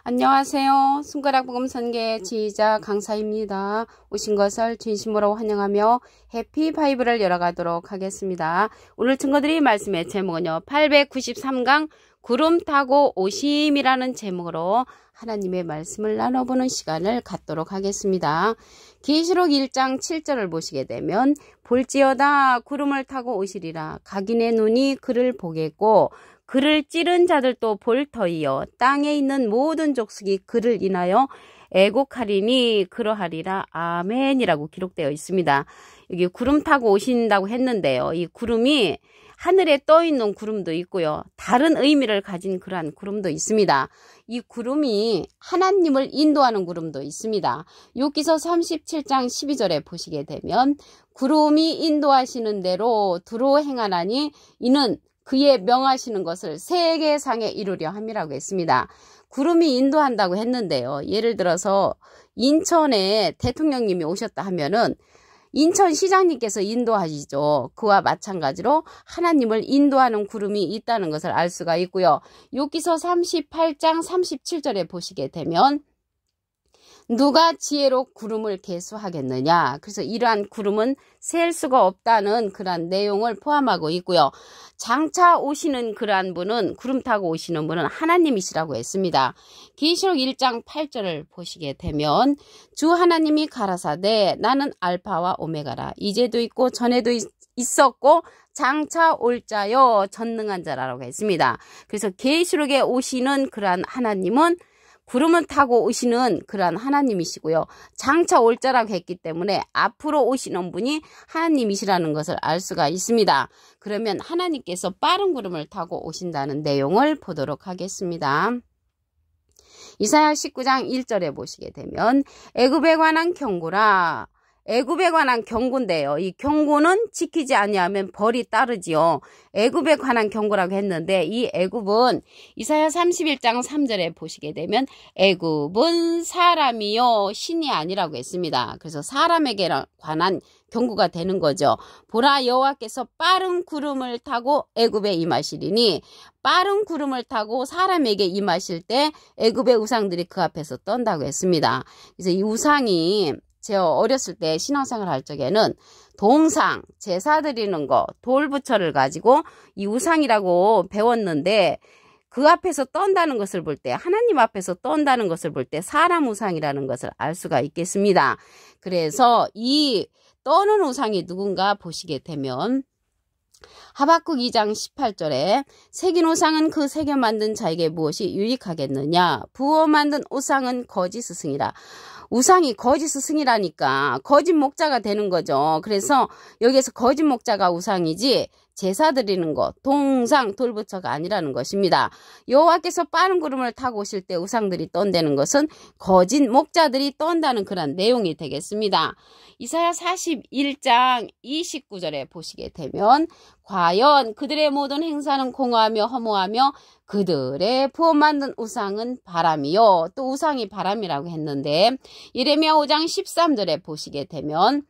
안녕하세요. 손가락 복음 선계 지휘자 강사입니다. 오신 것을 진심으로 환영하며 해피 바이블을 열어가도록 하겠습니다. 오늘 증거드릴 말씀의 제목은요. 893강 구름 타고 오심이라는 제목으로 하나님의 말씀을 나눠보는 시간을 갖도록 하겠습니다. 계시록 1장 7절을 보시게 되면 볼지어다 구름을 타고 오시리라. 각인의 눈이 그를 보겠고 그를 찌른 자들도 볼 터이요 땅에 있는 모든 족속이 그를 인하여 애곡하리니 그러하리라. 아멘이라고 기록되어 있습니다. 여기 구름 타고 오신다고 했는데요. 이 구름이 하늘에 떠 있는 구름도 있고요. 다른 의미를 가진 그러한 구름도 있습니다. 이 구름이 하나님을 인도하는 구름도 있습니다. 욥기서 37장 12절에 보시게 되면 구름이 인도하시는 대로 두루 행하나니 이는 그의 명하시는 것을 세계상에 이루려 함이라고 했습니다. 구름이 인도한다고 했는데요. 예를 들어서 인천에 대통령님이 오셨다 하면은 인천시장님께서 인도하시죠. 그와 마찬가지로 하나님을 인도하는 구름이 있다는 것을 알 수가 있고요. 욥기서 38장 37절에 보시게 되면 누가 지혜로 구름을 계수하겠느냐. 그래서 이러한 구름은 셀 수가 없다는 그러한 내용을 포함하고 있고요. 장차 오시는 그러한 분은 구름 타고 오시는 분은 하나님이시라고 했습니다. 계시록 1장 8절을 보시게 되면 주 하나님이 가라사대 나는 알파와 오메가라. 이제도 있고 전에도 있었고 장차 올 자요 전능한 자라고 했습니다. 그래서 계시록에 오시는 그러한 하나님은 구름을 타고 오시는 그러한 하나님이시고요. 장차 올 자라고 했기 때문에 앞으로 오시는 분이 하나님이시라는 것을 알 수가 있습니다. 그러면 하나님께서 빠른 구름을 타고 오신다는 내용을 보도록 하겠습니다. 이사야 19장 1절에 보시게 되면 애굽에 관한 경고라. 애굽에 관한 경고인데요. 이 경고는 지키지 아니하면 벌이 따르지요. 애굽에 관한 경고라고 했는데 이 애굽은 이사야 31장 3절에 보시게 되면 애굽은 사람이요 신이 아니라고 했습니다. 그래서 사람에게 관한 경고가 되는 거죠. 보라 여호와께서 빠른 구름을 타고 애굽에 임하시리니 빠른 구름을 타고 사람에게 임하실 때 애굽의 우상들이 그 앞에서 떤다고 했습니다. 그래서 이 우상이 제가 어렸을 때 신앙생활 할 적에는 동상, 제사 드리는 거, 돌부처를 가지고 이 우상이라고 배웠는데 그 앞에서 떤다는 것을 볼 때, 하나님 앞에서 떤다는 것을 볼 때 사람 우상이라는 것을 알 수가 있겠습니다. 그래서 이 떠는 우상이 누군가 보시게 되면 하박국 2장 18절에 새긴 우상은 그 새겨 만든 자에게 무엇이 유익하겠느냐. 부어 만든 우상은 거짓 스승이라. 우상이 거짓 스승이라니까 거짓 목자가 되는 거죠. 그래서 여기에서 거짓 목자가 우상이지 제사 드리는 것, 동상, 돌부처가 아니라는 것입니다. 여호와께서 빠른 구름을 타고 오실 때 우상들이 떤다는 것은 거짓 목자들이 떤다는 그런 내용이 되겠습니다. 이사야 41장 29절에 보시게 되면 과연 그들의 모든 행사는 공허하며 허무하며 그들의 부어 만든 우상은 바람이요. 또 우상이 바람이라고 했는데 예레미야 5장 13절에 보시게 되면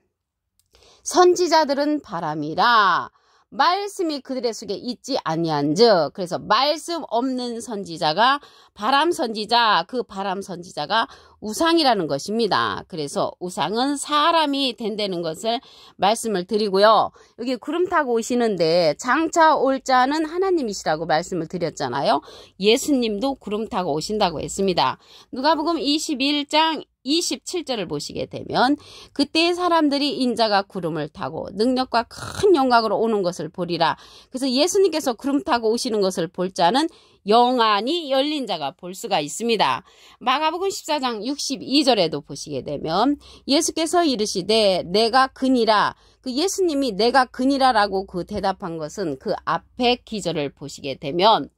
선지자들은 바람이라 말씀이 그들의 속에 있지 아니한즉. 그래서 말씀 없는 선지자가 바람 선지자, 그 바람 선지자가 우상이라는 것입니다. 그래서 우상은 사람이 된다는 것을 말씀을 드리고요. 여기 구름 타고 오시는데 장차 올 자는 하나님이시라고 말씀을 드렸잖아요. 예수님도 구름 타고 오신다고 했습니다. 누가복음 21장 27절을 보시게 되면 그때 사람들이 인자가 구름을 타고 능력과 큰 영광으로 오는 것을 보리라. 그래서 예수님께서 구름 타고 오시는 것을 볼 자는 영안이 열린 자가 볼 수가 있습니다. 마가복음 14장 62절에도 보시게 되면 예수께서 이르시되 내가 그니라. 그 예수님이 내가 그니라라고 그 대답한 것은 그 앞에 기절을 보시게 되면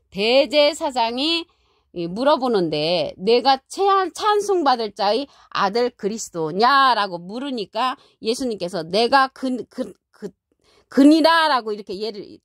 대제사장이 물어보는데 내가 찬송받을 자의 아들 그리스도냐라고 물으니까 예수님께서 내가 그니라라고 이렇게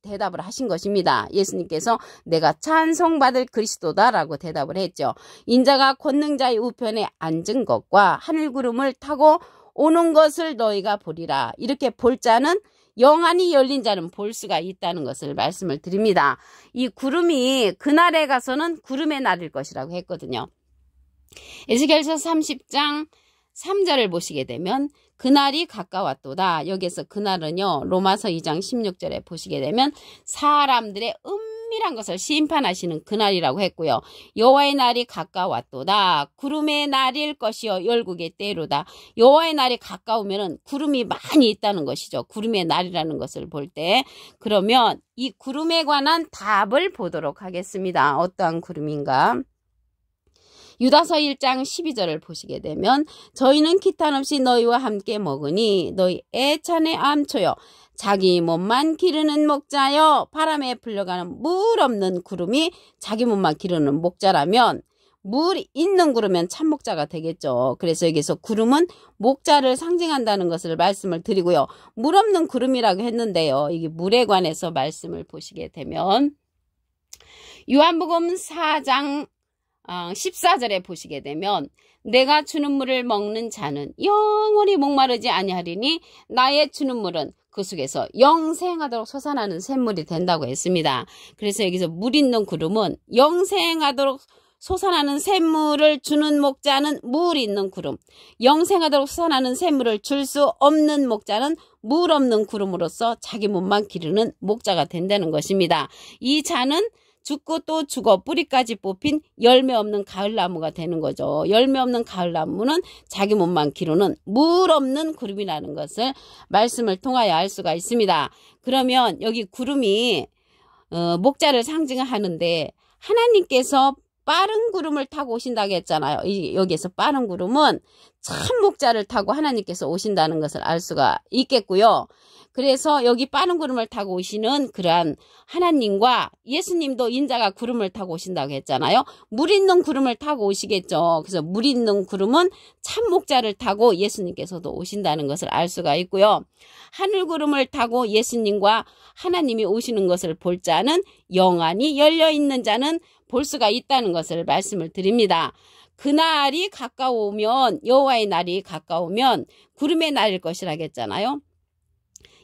대답을 하신 것입니다. 예수님께서 내가 찬송받을 그리스도다라고 대답을 했죠. 인자가 권능자의 우편에 앉은 것과 하늘구름을 타고 오는 것을 너희가 보리라. 이렇게 볼 자는 영안이 열린 자는 볼 수가 있다는 것을 말씀을 드립니다. 이 구름이 그날에 가서는 구름의 날일 것이라고 했거든요. 에스겔서 30장 3절을 보시게 되면 그날이 가까웠도다. 여기에서 그날은요, 로마서 2장 16절에 보시게 되면 사람들의 은밀한 것을 심판하시는 그날이라고 했고요. 여호와의 날이 가까웠도다. 구름의 날일 것이요 열국의 때로다. 여호와의 날이 가까우면은 구름이 많이 있다는 것이죠. 구름의 날이라는 것을 볼 때. 그러면 이 구름에 관한 답을 보도록 하겠습니다. 어떠한 구름인가? 유다서 1장 12절을 보시게 되면 저희는 기탄 없이 너희와 함께 먹으니 너희 애찬의 암초여 자기 몸만 기르는 목자여. 바람에 불려가는 물 없는 구름이 자기 몸만 기르는 목자라면 물 있는 구름은 참목자가 되겠죠. 그래서 여기서 구름은 목자를 상징한다는 것을 말씀을 드리고요. 물 없는 구름이라고 했는데요. 이게 물에 관해서 말씀을 보시게 되면 요한복음 4장 14절에 보시게 되면 내가 주는 물을 먹는 자는 영원히 목마르지 아니하리니 나의 주는 물은 그 속에서 영생하도록 솟아나는 샘물이 된다고 했습니다. 그래서 여기서 물 있는 구름은 영생하도록 솟아나는 샘물을 주는 목자는 물 있는 구름, 영생하도록 솟아나는 샘물을 줄 수 없는 목자는 물 없는 구름으로서 자기 몸만 기르는 목자가 된다는 것입니다. 이 자는 죽고 또 죽어 뿌리까지 뽑힌 열매 없는 가을나무가 되는 거죠. 열매 없는 가을나무는 자기 몸만 기르는 물 없는 구름이라는 것을 말씀을 통하여 알 수가 있습니다. 그러면 여기 구름이 목자를 상징하는데 하나님께서 빠른 구름을 타고 오신다고 했잖아요. 여기에서 빠른 구름은 참 목자를 타고 하나님께서 오신다는 것을 알 수가 있겠고요. 그래서 여기 빠른 구름을 타고 오시는 그러한 하나님과 예수님도 인자가 구름을 타고 오신다고 했잖아요. 물 있는 구름을 타고 오시겠죠. 그래서 물 있는 구름은 참 목자를 타고 예수님께서도 오신다는 것을 알 수가 있고요. 하늘 구름을 타고 예수님과 하나님이 오시는 것을 볼 자는 영안이 열려있는 자는 볼 수가 있다는 것을 말씀을 드립니다. 그날이 가까우면 여호와의 날이 가까우면 구름의 날일 것이라고 했잖아요.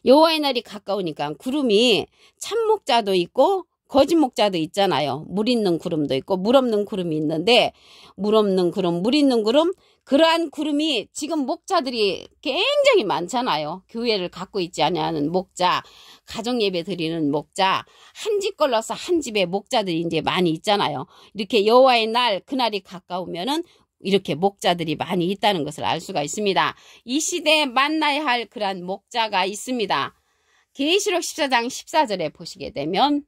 여호와의 날이 가까우니까 구름이 참목자도 있고 거짓목자도 있잖아요. 물 있는 구름도 있고 물 없는 구름이 있는데 물 없는 구름, 물 있는 구름, 그러한 구름이 지금 목자들이 굉장히 많잖아요. 교회를 갖고 있지 않냐는 목자, 가정예배 드리는 목자, 한 집 걸러서 한 집에 목자들이 이제 많이 있잖아요. 이렇게 여호와의 날, 그날이 가까우면은 이렇게 목자들이 많이 있다는 것을 알 수가 있습니다. 이 시대에 만나야 할 그러한 목자가 있습니다. 계시록 14장 14절에 보시게 되면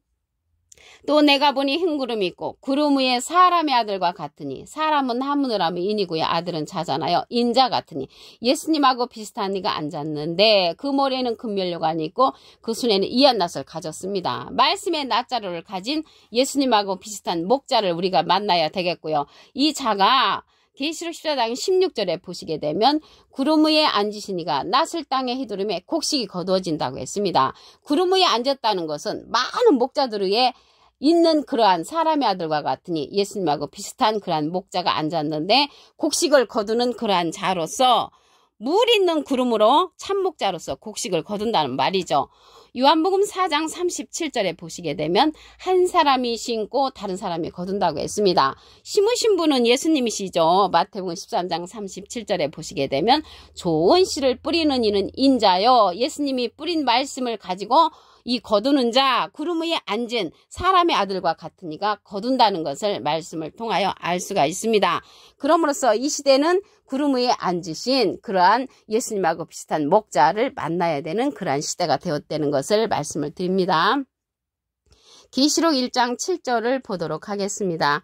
또 내가 보니 흰 구름이 있고 구름 위에 사람의 아들과 같으니 사람은 하문을 하면 인이고요. 아들은 자잖아요. 인자 같으니 예수님하고 비슷한 이가 앉았는데 그 머리에는 금면류관이 있고 그 손에는 이한낫을 가졌습니다. 말씀의 낫자루를 가진 예수님하고 비슷한 목자를 우리가 만나야 되겠고요. 이 자가 계시록 14장 16절에 보시게 되면 구름 위에 앉으신 이가 낫을 땅에 휘두르며 곡식이 거두어진다고 했습니다. 구름 위에 앉았다는 것은 많은 목자들 위에 있는 그러한 사람의 아들과 같으니 예수님하고 비슷한 그러한 목자가 앉았는데 곡식을 거두는 그러한 자로서 물 있는 구름으로 참목자로서 곡식을 거둔다는 말이죠. 요한복음 4장 37절에 보시게 되면 한 사람이 심고 다른 사람이 거둔다고 했습니다. 심으신 분은 예수님이시죠. 마태복음 13장 37절에 보시게 되면 좋은 씨를 뿌리는 이는 인자요. 예수님이 뿌린 말씀을 가지고 이 거두는 자, 구름 위에 앉은 사람의 아들과 같은 이가 거둔다는 것을 말씀을 통하여 알 수가 있습니다. 그러므로써 이 시대는 구름 위에 앉으신 그러한 예수님하고 비슷한 목자를 만나야 되는 그러한 시대가 되었다는 것을 말씀을 드립니다. 계시록 1장 7절을 보도록 하겠습니다.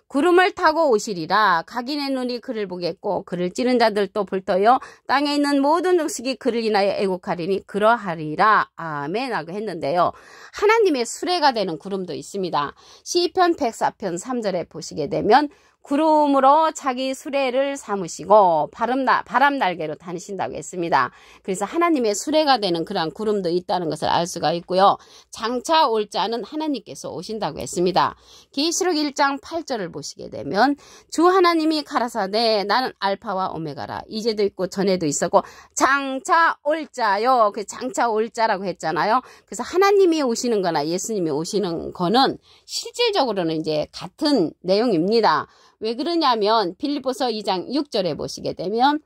구름을 타고 오시리라. 각인의 눈이 그를 보겠고 그를 찌른 자들도 불떠요 땅에 있는 모든 족속이 그를 인하여 애곡하리니 그러하리라. 아멘 하고 했는데요. 하나님의 수레가 되는 구름도 있습니다. 시편 104편 3절에 보시게 되면 구름으로 자기 수레를 삼으시고 바람 날개로 다니신다고 했습니다. 그래서 하나님의 수레가 되는 그러한 구름도 있다는 것을 알 수가 있고요. 장차 올 자는 하나님께서 오신다고 했습니다. 계시록 1장 8절을 보시게 되면 주 하나님이 가라사대 나는 알파와 오메가라. 이제도 있고 전에도 있었고 장차 올 자요. 그 장차 올 자라고 했잖아요. 그래서 하나님이 오시는 거나 예수님이 오시는 거는 실질적으로는 이제 같은 내용입니다. 왜 그러냐면 빌립보서 2장 6절에 보시게 되면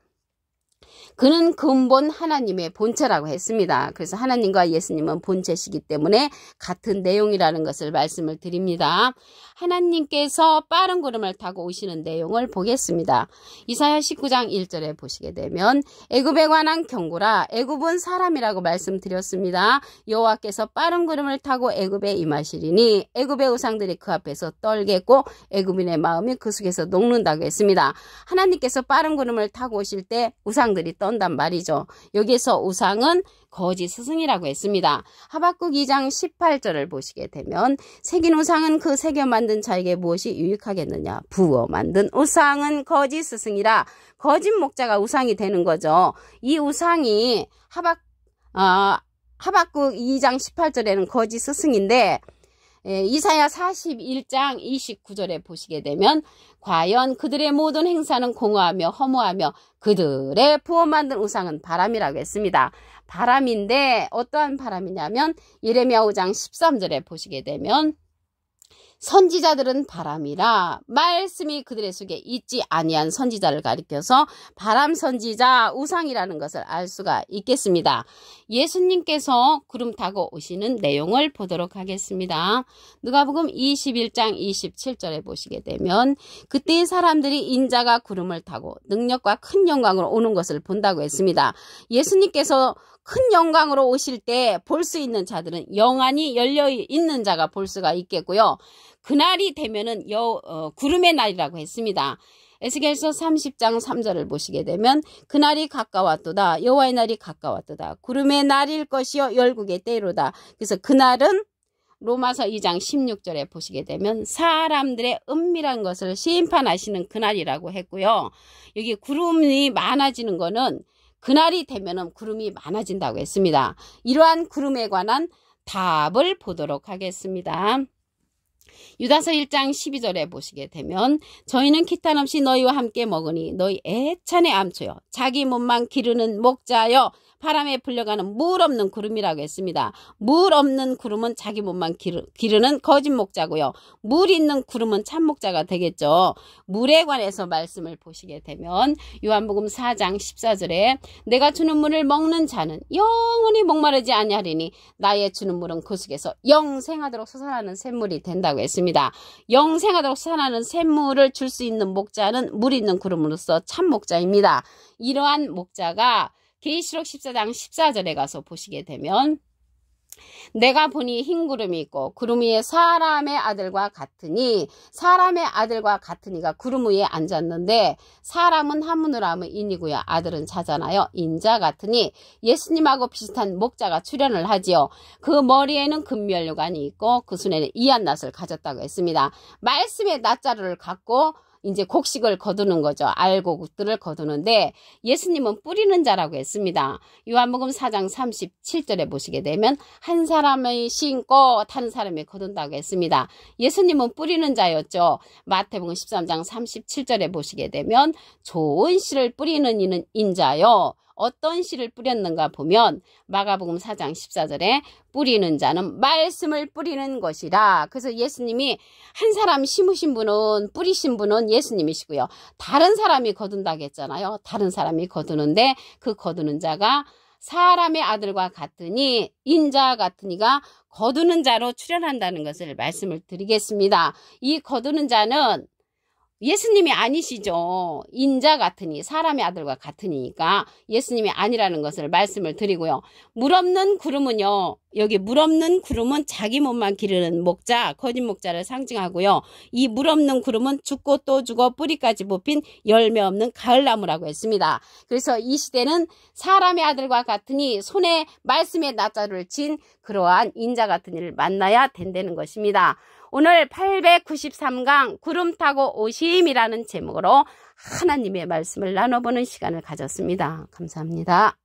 그는 근본 하나님의 본체라고 했습니다. 그래서 하나님과 예수님은 본체시기 때문에 같은 내용이라는 것을 말씀을 드립니다. 하나님께서 빠른 구름을 타고 오시는 내용을 보겠습니다. 이사야 19장 1절에 보시게 되면 애굽에 관한 경고라. 애굽은 사람이라고 말씀드렸습니다. 여호와께서 빠른 구름을 타고 애굽에 임하시리니 애굽의 우상들이 그 앞에서 떨겠고 애굽인의 마음이 그 속에서 녹는다고 했습니다. 하나님께서 빠른 구름을 타고 오실 때 우상들이 떤단 말이죠. 여기에서 우상은 거짓 스승이라고 했습니다. 하박국 2장 18절을 보시게 되면 새긴 우상은 그 새겨 만든 자에게 무엇이 유익하겠느냐. 부어 만든 우상은 거짓 스승이라. 거짓 목자가 우상이 되는 거죠. 이 우상이 하박국 2장 18절에는 거짓 스승인데 이사야 41장 29절에 보시게 되면 과연 그들의 모든 행사는 공허하며 허무하며 그들의 부어 만든 우상은 바람이라고 했습니다. 바람인데 어떠한 바람이냐면 예레미야 5장 13절에 보시게 되면 선지자들은 바람이라 말씀이 그들의 속에 있지 아니한 선지자를 가리켜서 바람 선지자 우상이라는 것을 알 수가 있겠습니다. 예수님께서 구름 타고 오시는 내용을 보도록 하겠습니다. 누가복음 21장 27절에 보시게 되면 그때의 사람들이 인자가 구름을 타고 능력과 큰 영광으로 오는 것을 본다고 했습니다. 예수님께서 큰 영광으로 오실 때 볼 수 있는 자들은 영안이 열려 있는 자가 볼 수가 있겠고요. 그날이 되면은 구름의 날이라고 했습니다. 에스겔서 30장 3절을 보시게 되면 그날이 가까웠도다. 여호와의 날이 가까웠도다. 구름의 날일 것이요 열국의 때로다. 그래서 그날은 로마서 2장 16절에 보시게 되면 사람들의 은밀한 것을 심판하시는 그날이라고 했고요. 여기 구름이 많아지는 거는 그날이 되면은 구름이 많아진다고 했습니다. 이러한 구름에 관한 답을 보도록 하겠습니다. 유다서 1장 12절에 보시게 되면 저희는 기탄 없이 너희와 함께 먹으니 너희 애찬의 암초여 자기 몸만 기르는 목자여 바람에 불려가는 물 없는 구름이라고 했습니다. 물 없는 구름은 자기 몸만 기르는 거짓 목자고요. 물 있는 구름은 참 목자가 되겠죠. 물에 관해서 말씀을 보시게 되면 요한복음 4장 14절에 내가 주는 물을 먹는 자는 영원히 목마르지 아니하리니 나의 주는 물은 그 속에서 영생하도록 솟아나는 샘물이 된다고 했습니다. 영생하도록 솟아나는 샘물을 줄 수 있는 목자는 물 있는 구름으로서 참 목자입니다. 이러한 목자가 계시록 14장 14절에 가서 보시게 되면 내가 보니 흰 구름이 있고 구름 위에 사람의 아들과 같으니 사람의 아들과 같으니가 구름 위에 앉았는데 사람은 한문으로 하면 인이고요. 아들은 자잖아요. 인자 같으니 예수님하고 비슷한 목자가 출현을 하지요. 그 머리에는 금면류관이 있고 그 손에는 이한낫을 가졌다고 했습니다. 말씀의 낫자루를 갖고 이제 곡식을 거두는 거죠. 알곡들을 거두는데 예수님은 뿌리는 자라고 했습니다. 요한복음 4장 37절에 보시게 되면 한 사람이 심고 다른 사람이 거둔다고 했습니다. 예수님은 뿌리는 자였죠. 마태복음 13장 37절에 보시게 되면 좋은 씨를 뿌리는 이는 인자요. 어떤 씨를 뿌렸는가 보면 마가복음 4장 14절에 뿌리는 자는 말씀을 뿌리는 것이라. 그래서 예수님이 한 사람 심으신 분은 뿌리신 분은 예수님이시고요. 다른 사람이 거둔다고 했잖아요. 다른 사람이 거두는데 그 거두는 자가 사람의 아들과 같으니 인자 같으니가 거두는 자로 출현한다는 것을 말씀을 드리겠습니다. 이 거두는 자는 예수님이 아니시죠. 인자 같으니 사람의 아들과 같으니까 예수님이 아니라는 것을 말씀을 드리고요. 물 없는 구름은요. 여기 물 없는 구름은 자기 몸만 기르는 목자, 거짓 목자를 상징하고요. 이 물 없는 구름은 죽고 또 죽어 뿌리까지 뽑힌 열매 없는 가을나무라고 했습니다. 그래서 이 시대는 사람의 아들과 같으니 손에 말씀의 낫자루를 친 그러한 인자 같은 이를 만나야 된다는 것입니다. 오늘 893강 구름 타고 오심이라는 제목으로 하나님의 말씀을 나눠보는 시간을 가졌습니다. 감사합니다.